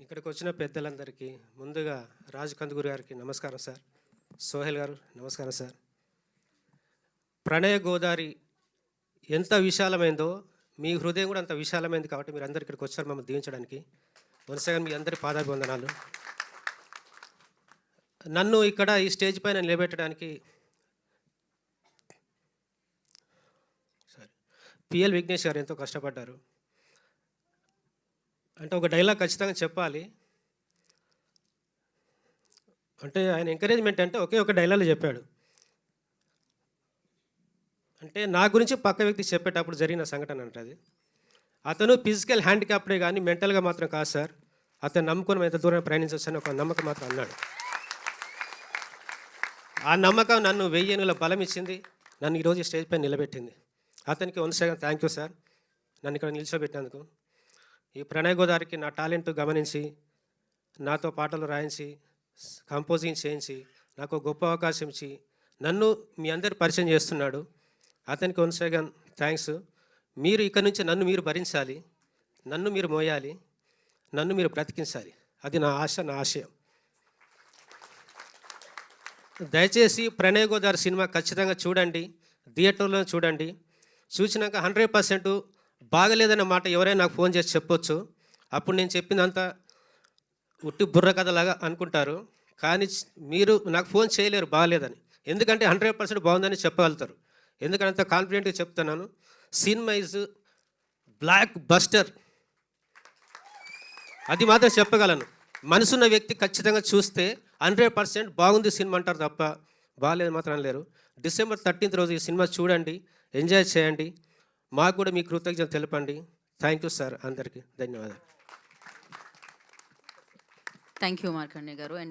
ఇక్కడికి వచ్చిన పెద్దలందరికీ ముందుగా రాజు కందుకూరి గారికి నమస్కారం సార్. సోహెల్ గారు నమస్కారం సార్. ప్రణయ గోదావరి ఎంత విశాలమైందో మీ హృదయం కూడా అంత విశాలమైంది కాబట్టి మీరు అందరు ఇక్కడికి వచ్చారు మమ్మల్ని దీవించడానికి. వరుసగా మీ అందరి పాదాభివందనాలు. నన్ను ఇక్కడ ఈ స్టేజ్ పైన నిలబెట్టడానికి పిఎల్ విఘ్నేష్ గారు ఎంతో కష్టపడ్డారు. అంటే ఒక డైలాగ్ ఖచ్చితంగా చెప్పాలి. అంటే ఆయన ఎంకరేజ్మెంట్ అంటే ఒకే ఒక డైలాగ్ చెప్పాడు. అంటే నా గురించి పక్క వ్యక్తి చెప్పేటప్పుడు జరిగిన సంఘటన అంటది. అతను ఫిజికల్ హ్యాండిక్యాప్డే కానీ మెంటల్గా మాత్రం కాదు సార్. అతను నమ్ముకొని ఎంత దూరం ప్రయాణించవచ్చని ఒక నమ్మకం మాత్రం అన్నాడు. ఆ నమ్మకం నన్ను 1000 ఏనుగుల బలం ఇచ్చింది. నన్ను ఈరోజు స్టేజ్ పైన నిలబెట్టింది. అతనికి వన్స్గా థ్యాంక్ యూ సార్, నన్ను ఇక్కడ నిల్చోబెట్టినందుకు. ఈ ప్రణయ గోదావరికి నా టాలెంట్ గమనించి నాతో పాటలు రాయించి కంపోజింగ్ చేయించి నాకు గొప్ప అవకాశం ఇచ్చి నన్ను మీ అందరు పరిచయం చేస్తున్నాడు. అతనికి వన్స్గా థ్యాంక్స్. మీరు ఇక్కడ నుంచి నన్ను మీరు భరించాలి, నన్ను మీరు మోయాలి, నన్ను మీరు బ్రతికించాలి. అది నా ఆశ, నా ఆశయం. దయచేసి ప్రణయ గోదావరి సినిమా ఖచ్చితంగా చూడండి, థియేటర్లో చూడండి. చూసినాక 100% బాగలేదన్న మాట ఎవరైనా నాకు ఫోన్ చేసి చెప్పొచ్చు. అప్పుడు నేను చెప్పిందంతా ఉట్టి బుర్ర కథలాగా అనుకుంటారు. కానీ మీరు నాకు ఫోన్ చేయలేరు బాగలేదని. ఎందుకంటే 100% బాగుందని చెప్పగలుగుతారు. ఎందుకంటే అంత కాన్ఫిడెంట్గా చెప్తున్నాను. సినిమా ఈజ్ బ్లాక్ బస్టర్, అది మాత్రం చెప్పగలను. మనసున్న వ్యక్తి ఖచ్చితంగా చూస్తే 100% బాగుంది సినిమా అంటారు తప్ప బాగాలేదు మాత్రం లేరు. December 13th రోజు ఈ సినిమా చూడండి, ఎంజాయ్ చేయండి. మాకు కూడా మీ కృతజ్ఞతలు తెలపండి. Thank you sir. అందరికీ ధన్యవాదాలు. థ్యాంక్ యూ మార్కండే గారు.